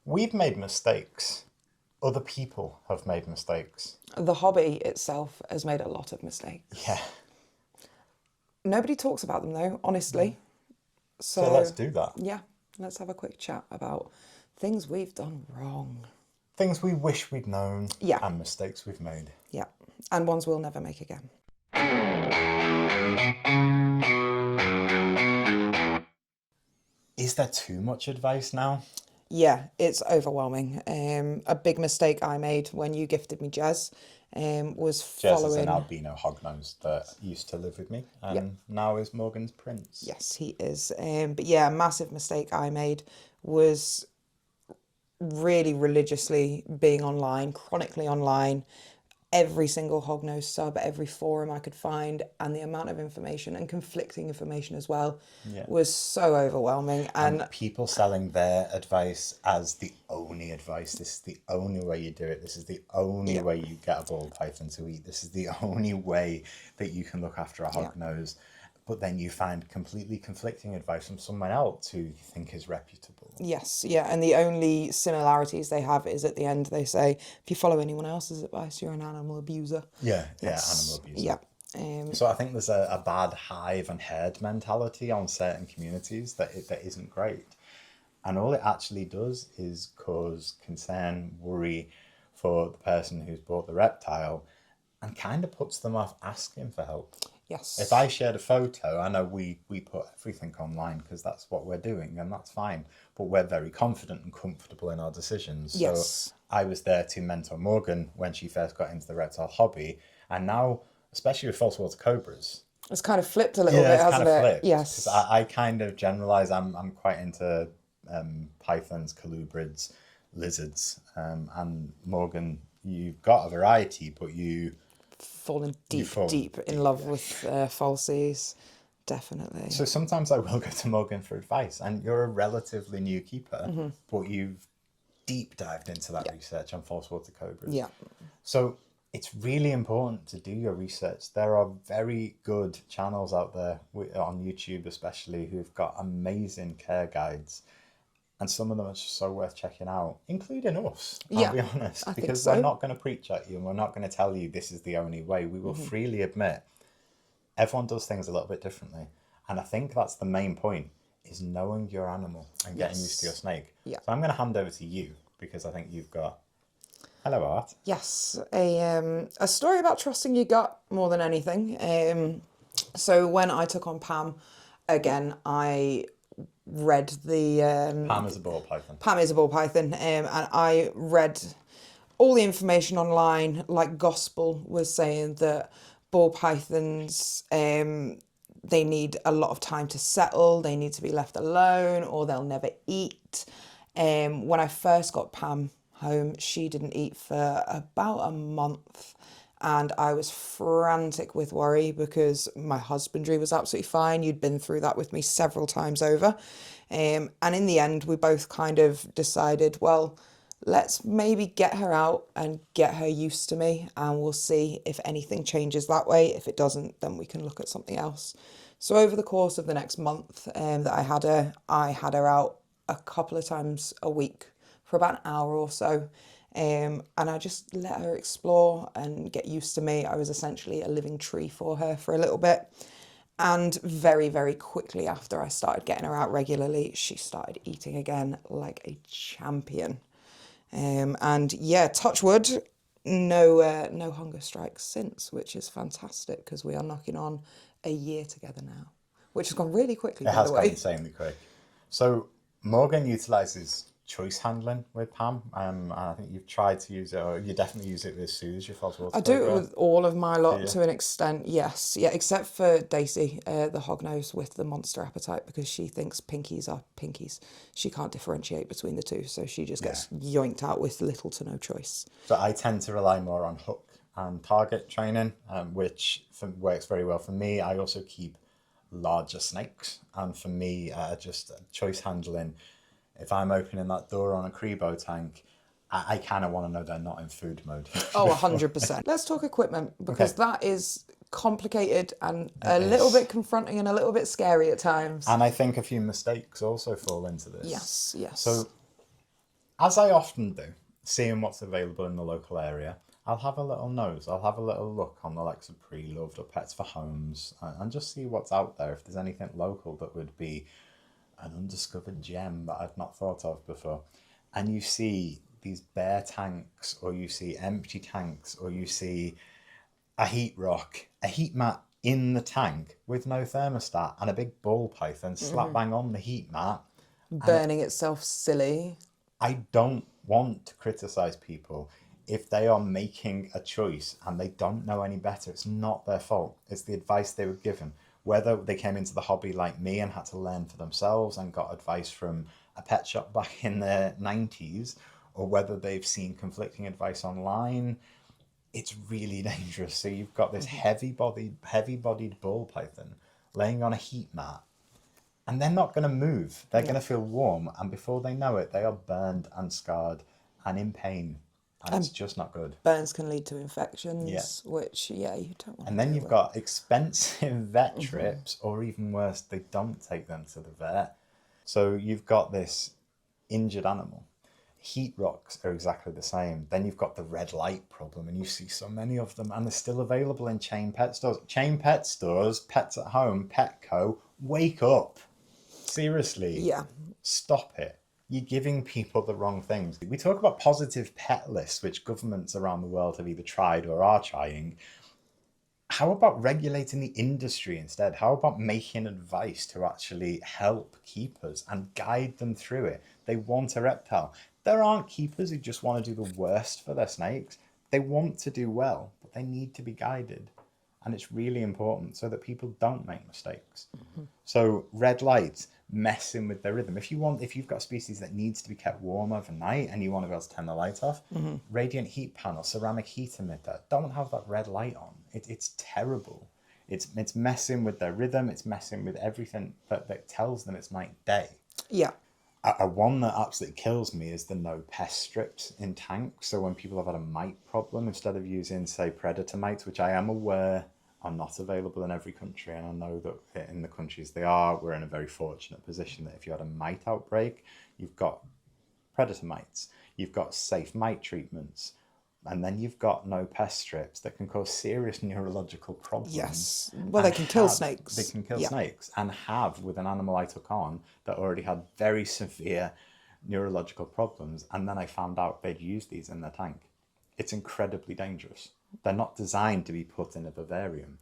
We've made mistakes. Other people have made mistakes. The hobby itself has made a lot of mistakes. Yeah. Nobody talks about them though, honestly. So let's do that. Yeah, let's have a quick chat about things we've done wrong. Things we wish we'd known. Yeah. And mistakes we've made. Yeah, and ones we'll never make again. Is there too much advice now? Yeah, it's overwhelming. A big mistake I made when you gifted me Jez was Jez is following. an albino hognose that used to live with me and now is Morgan's prince. Yes, he is. But yeah, a massive mistake I made was really religiously being online, chronically online, every single hognose sub, every forum I could find, and the amount of information and conflicting information as well was so overwhelming. And people selling their advice as the only advice. This is the only way you do it. This is the only way you get a ball python to eat. This is the only way that you can look after a hognose. But then you find completely conflicting advice from someone else who you think is reputable. Yes, yeah, and the only similarities they have is at the end they say, if you follow anyone else's advice, you're an animal abuser. Yeah, animal abuser. Yeah. So I think there's a bad hive and herd mentality on certain communities that isn't great. And all it actually does is cause concern, worry for the person who's bought the reptile and kind of puts them off asking for help. Yes. If I shared a photo, I know we put everything online because that's what we're doing and that's fine. But we're very confident and comfortable in our decisions. Yes. So I was there to mentor Morgan when she first got into the reptile hobby. And now, especially with false water cobras. It's kind of flipped a little bit, hasn't kind of it? flipped. Yes. Because I kind of generalise, I'm quite into pythons, colubrids, lizards. And Morgan, you've got a variety, but fallen deep in love with falsies, definitely. So sometimes I will go to Morgan for advice, and you're a relatively new keeper, but you've deep dived into that research on false water cobras. Yeah. So it's really important to do your research. There are very good channels out there on YouTube, especially, who've got amazing care guides. And some of them are just so worth checking out, including us, I'll be honest. Because we're not going to preach at you and we're not going to tell you this is the only way. We will freely admit everyone does things a little bit differently. And I think that's the main point, is knowing your animal and getting used to your snake. Yeah. So I'm going to hand over to you because I think you've got... Hello, Art. Yes, a story about trusting your gut more than anything. So when I took on Pam, again, I read the... Pam is a ball python. Pam is a ball python, and I read all the information online, like Gospel was saying that ball pythons, they need a lot of time to settle, they need to be left alone, or they'll never eat. When I first got Pam home, she didn't eat for about a month. And I was frantic with worry because my husbandry was absolutely fine. You'd been through that with me several times over. And in the end, we both kind of decided, well, let's maybe get her out and get her used to me. And we'll see if anything changes that way. If it doesn't, then we can look at something else. So over the course of the next month that I had her out a couple of times a week for about an hour or so. And I just let her explore and get used to me. I was essentially a living tree for her for a little bit. And very, very quickly after I started getting her out regularly, she started eating again like a champion. And yeah, touch wood, no hunger strikes since, which is fantastic because we are knocking on a year together now, which has gone really quickly, by the way. It has gone insanely quick. So Morgan utilises choice handling with Pam. And I think you've tried to use it, or you definitely use it with Suze, your false water I do it with all of my lot Yeah. to an extent, yes. Yeah, except for Daisy, the hognose with the monster appetite, because she thinks pinkies are pinkies. She can't differentiate between the two, so she just gets yoinked out with little to no choice. So I tend to rely more on hook and target training, which works very well for me. I also keep larger snakes, and for me, just choice handling. If I'm opening that door on a Crebo tank, I kind of want to know they're not in food mode. Oh, 100%. Let's talk equipment, because that is complicated and a little bit confronting and a little bit scary at times. And I think a few mistakes also fall into this. Yes. So As I often do, seeing what's available in the local area, I'll have a little nose. I'll have a little look on the likes of Pre-Loved or Pets for Homes and just see what's out there. If there's anything local that would be an undiscovered gem that I've not thought of before. And you see these bare tanks, or you see empty tanks, or you see a heat rock, a heat mat in the tank with no thermostat and a big ball python slap bang on the heat mat. And Burning itself silly. I don't want to criticize people if they are making a choice and they don't know any better. It's not their fault. It's the advice they were given. Whether they came into the hobby like me and had to learn for themselves and got advice from a pet shop back in the 90s, or whether they've seen conflicting advice online, it's really dangerous. So you've got this heavy bodied ball python laying on a heat mat, and they're not going to move. They're going to feel warm, and before they know it, they are burned and scarred and in pain, and it's just not good. Burns can lead to Yeah. infections, which, yeah, you don't want And to then deal you've with. got expensive vet trips, or even worse, they don't take them to the vet. So you've got this injured animal. Heat rocks are exactly the same. Then you've got the red light problem, and you see so many of them, and they're still available in chain pet stores. Chain pet stores, Pets at Home, Petco, wake up. Seriously, Yeah. stop it. You're giving people the wrong things. We talk about positive pet lists, which governments around the world have either tried or are trying. How about regulating the industry instead? How about making advice to actually help keepers and guide them through it? They want a reptile. There aren't keepers who just want to do the worst for their snakes. They want to do well, but they need to be guided. And it's really important so that people don't make mistakes. So red lights messing with their rhythm. If you've got a species that needs to be kept warm overnight and you want to be able to turn the light off, radiant heat panel, ceramic heat emitter, don't have that red light on. It's terrible. It's messing with their rhythm. It's messing with everything that tells them it's night day. Yeah. A one that absolutely kills me is the no pest strips in tanks. So when people have had a mite problem, instead of using, say, predator mites, which I am aware are not available in every country, and I know that in the countries they are, we're in a very fortunate position that if you had a mite outbreak, you've got predator mites, you've got safe mite treatments, and then you've got no pest strips that can cause serious neurological problems. Yes. Well, And they can kill they snakes. can kill Yeah. snakes, and have with an animal I took on that already had very severe neurological problems, and then I found out they'd used these in their tank. It's incredibly dangerous. They're not designed to be put in a vivarium,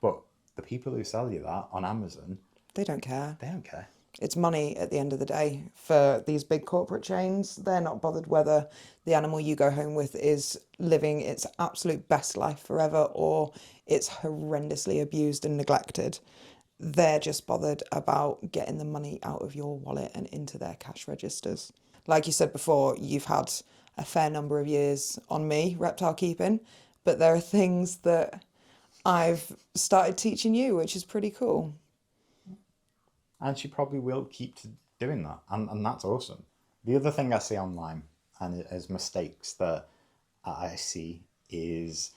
but the people who sell you that on Amazon, They don't care. they don't care. It's money at the end of the day for these big corporate chains. They're not bothered whether the animal you go home with is living its absolute best life forever or it's horrendously abused and neglected. They're just bothered about getting the money out of your wallet and into their cash registers. Like you said before, you've had a fair number of years on me reptile keeping, but there are things that I've started teaching you, which is pretty cool. And she probably will keep doing that, and that's awesome. The other thing I see online and as mistakes that I see is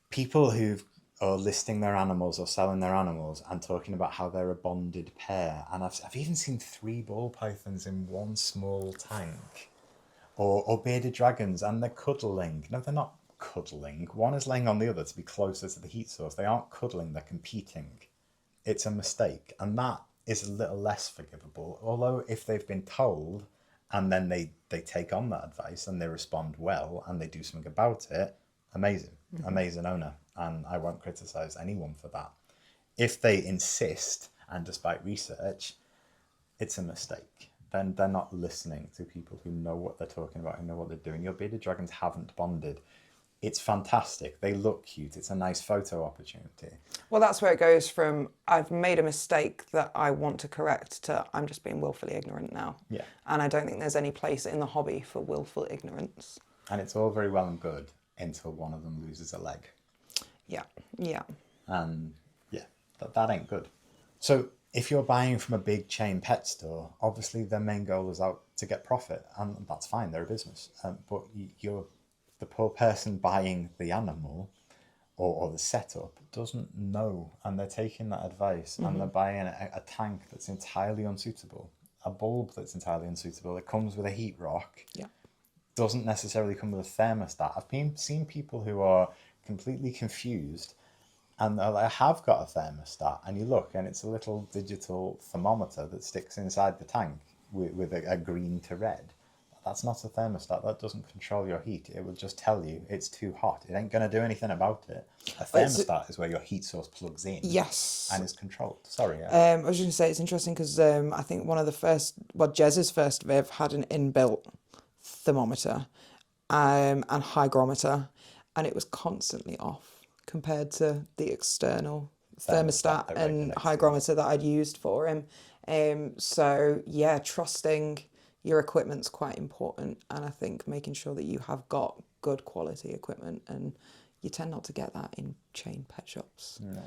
people who are listing their animals or selling their animals and talking about how they're a bonded pair. And I've even seen 3 ball pythons in one small tank, or bearded dragons, and they're cuddling. No, they're not cuddling. One is laying on the other to be closer to the heat source. They aren't cuddling, they're competing. It's a mistake, and that is a little less forgivable. Although if they've been told and then they take on that advice and they respond well and they do something about it, amazing, amazing owner, and I won't criticize anyone for that. If they insist, and despite research, it's a mistake, then they're not listening to people who know what they're talking about, who know what they're doing. Your bearded dragons haven't bonded. It's fantastic. They look cute. It's a nice photo opportunity. Well, that's where it goes from I've made a mistake that I want to correct to I'm just being willfully ignorant now. Yeah. And I don't think there's any place in the hobby for willful ignorance. And it's all very well and good until one of them loses a leg. Yeah, yeah. And yeah, that ain't good. So if you're buying from a big chain pet store, obviously their main goal is out to get profit, and that's fine, they're a business. But you're the poor person buying the animal or the setup doesn't know, and they're taking that advice and they're buying a tank that's entirely unsuitable. a bulb that's entirely unsuitable. It comes with a heat rock. Yeah. Doesn't necessarily come with a thermostat. Seen people who are completely confused and they're like, I have got a thermostat, and you look and it's a little digital thermometer that sticks inside the tank with a green to red. That's not a thermostat. That doesn't control your heat. It will just tell you it's too hot. It ain't going to do anything about it. A thermostat is where your heat source plugs in. Yes. And is controlled. Sorry. I was just going to say, it's interesting because I think one of the first, Jez's first Viv had an inbuilt thermometer and hygrometer, and it was constantly off compared to the external thermostat and hygrometer that I'd used for him. So yeah, trusting your equipment's quite important, and I think making sure that you have got good quality equipment, and you tend not to get that in chain pet shops. No.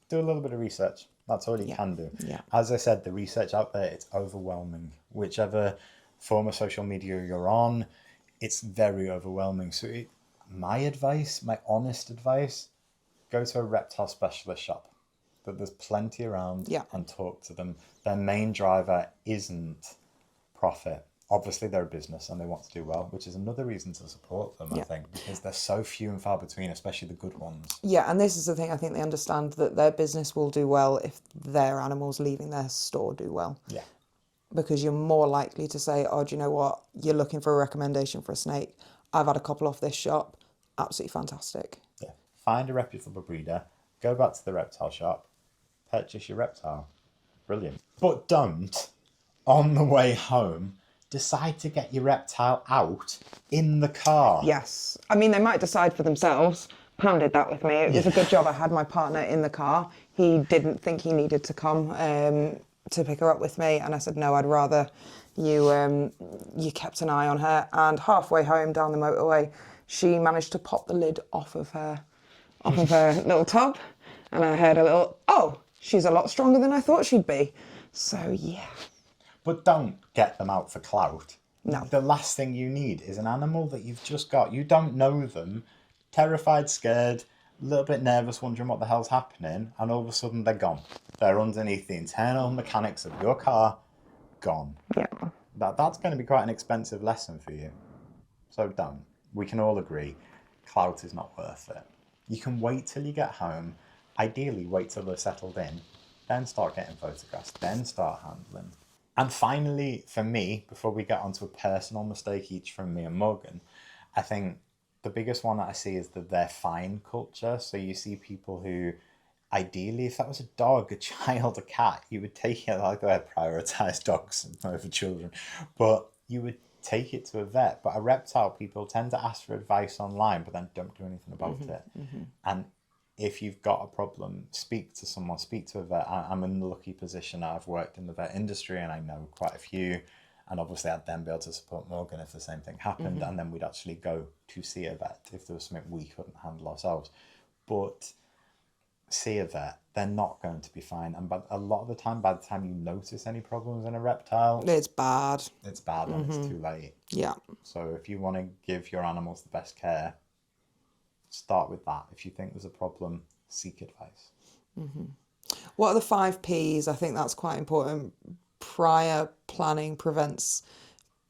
Do a little bit of research. That's all you can do. Yeah. As I said, the research out there, it's overwhelming. Whichever form of social media you're on, it's very overwhelming. So my advice, my honest advice, go to a reptile specialist shop. But there's plenty around, and talk to them. Their main driver isn't profit. Obviously, they're a business and they want to do well, which is another reason to support them, I think, because they're so few and far between, especially the good ones. Yeah, and this is the thing, I think they understand that their business will do well if their animals leaving their store do well. Yeah. Because you're more likely to say, oh, do you know what? You're looking for a recommendation for a snake. I've had a couple off this shop. Absolutely fantastic. Yeah. Find a reputable breeder, go back to the reptile shop, purchase your reptile. Brilliant. But don't, on the way home, decide to get your reptile out in the car. Yes. I mean, they might decide for themselves. Pam did that with me. It was a good job I had my partner in the car. He didn't think he needed to come to pick her up with me. And I said, no, I'd rather you kept an eye on her. And halfway home down the motorway, she managed to pop the lid off of her little tub. And I heard a little, oh, she's a lot stronger than I thought she'd be. So, yeah. But don't get them out for clout. No. The last thing you need is an animal that you've just got. You don't know them, terrified, scared, a little bit nervous, wondering what the hell's happening, and all of a sudden they're gone. They're underneath the internal mechanics of your car, gone. Yeah. That's going to be quite an expensive lesson for you. So don't. We can all agree, clout is not worth it. You can wait till you get home, ideally wait till they're settled in, then start getting photographs, then start handling. And finally, for me, before we get onto a personal mistake each from me and Morgan, I think the biggest one that I see is their fine culture. So you see people who, ideally, if that was a dog, a child, a cat, you would take it, like I prioritise dogs over children, but you would take it to a vet. But a reptile, people tend to ask for advice online, but then don't do anything about it. Mm-hmm. And if you've got a problem, speak to someone, speak to a vet. I'm in the lucky position that I've worked in the vet industry and I know quite a few. And obviously I'd then be able to support Morgan if the same thing happened. Mm-hmm. And then we'd actually go to see a vet if there was something we couldn't handle ourselves. But see a vet, they're not going to be fine. And a lot of the time, by the time you notice any problems in a reptile, it's bad. It's bad and it's too late. Yeah. So if you want to give your animals the best care, start with that. If you think there's a problem, seek advice. Mm-hmm. What are the 5 Ps? I think that's quite important. Prior planning prevents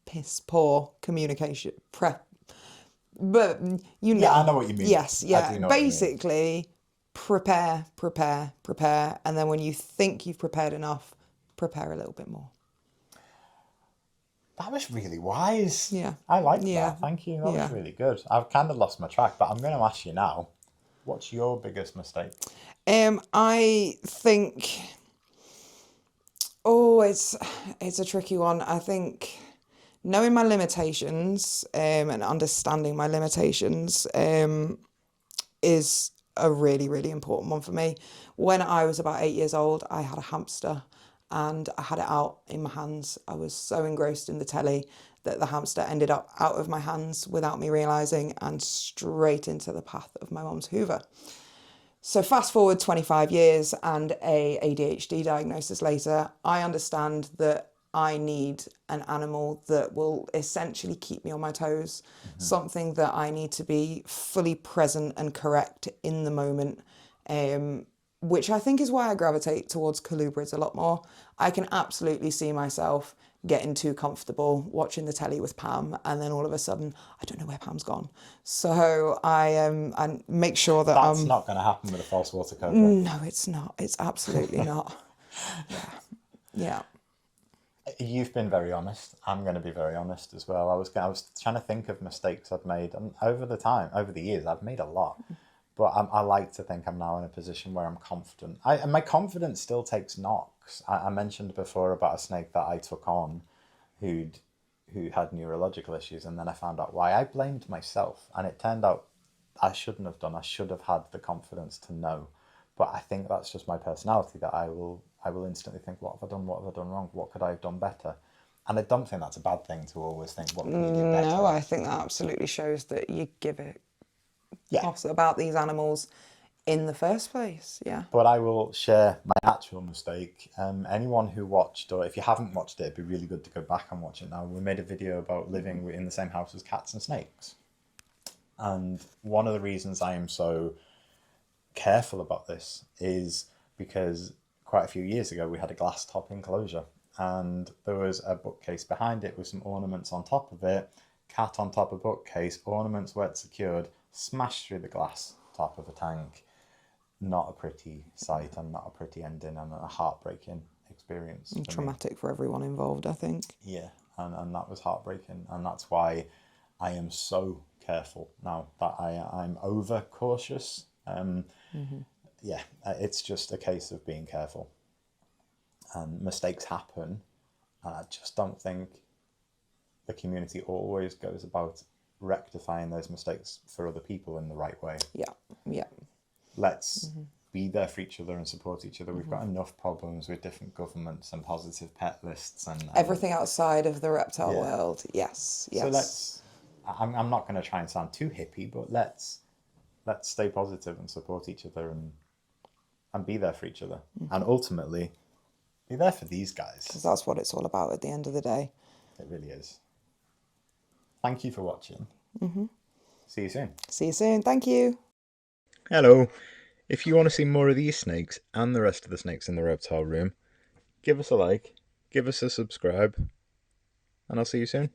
piss poor communication. But you know. Yeah, I know what you mean. Yes, yeah. Basically, prepare, and then when you think you've prepared enough, prepare a little bit more. That was really wise. Yeah. I like that. Thank you. That was really good. I've kind of lost my track, but I'm going to ask you now, what's your biggest mistake? I think, it's a tricky one. I think knowing my limitations and understanding my limitations is a really, really important one for me. When I was about 8 years old, I had a hamster. And I had it out in my hands. I was so engrossed in the telly that the hamster ended up out of my hands without me realising and straight into the path of my mum's Hoover. So fast forward 25 years and a ADHD diagnosis later, I understand that I need an animal that will essentially keep me on my toes, something that I need to be fully present and correct in the moment. which I think is why I gravitate towards colubrids a lot more. I can absolutely see myself getting too comfortable watching the telly with Pam, and then all of a sudden, I don't know where Pam's gone. So I make sure that That's not going to happen with a false water cobra. no, it's not. It's absolutely not. Yeah, yeah. You've been very honest. I'm going to be very honest as well. I was trying to think of mistakes I've made, and over the years, I've made a lot. But I like to think I'm now in a position where I'm confident. And my confidence still takes knocks. I mentioned before about a snake that I took on, who'd who had neurological issues, and then I found out why. I blamed myself, and it turned out I shouldn't have done. I should have had the confidence to know. But I think that's just my personality, that I will instantly think, what have I done? What have I done wrong? What could I have done better? And I don't think that's a bad thing, to always think, what can you do No, better? I think that absolutely shows that you give it Yeah. toss about these animals in the first place. Yeah. But I will share my actual mistake. Anyone who watched, or if you haven't watched it, it'd be really good to go back and watch it now. We made a video about living in the same house as cats and snakes. And one of the reasons I am so careful about this is because quite a few years ago we had a glass top enclosure, and there was a bookcase behind it with some ornaments on top of it. Cat on top of bookcase, ornaments wet secured, smashed through the glass top of a tank. Not a pretty sight, and not a pretty ending, and a heartbreaking experience for me. Traumatic for everyone involved, I think. Yeah, and that was heartbreaking, and that's why I am so careful now, that I'm over cautious. Yeah, it's just a case of being careful, and mistakes happen, and I just don't think the community always goes about rectifying those mistakes for other people in the right way. Yeah, yeah. Let's be there for each other and support each other. We've got enough problems with different governments and positive pet lists and Everything outside of the reptile Yeah. world. Yes, yes. So I'm not going to try and sound too hippie, but let's stay positive and support each other, and be there for each other, and ultimately be there for these guys. Because that's what it's all about at the end of the day. It really is. Thank you for watching. See you soon. See you soon. Thank you. Hello. If you want to see more of these snakes and the rest of the snakes in the reptile room, give us a like, give us a subscribe, and I'll see you soon.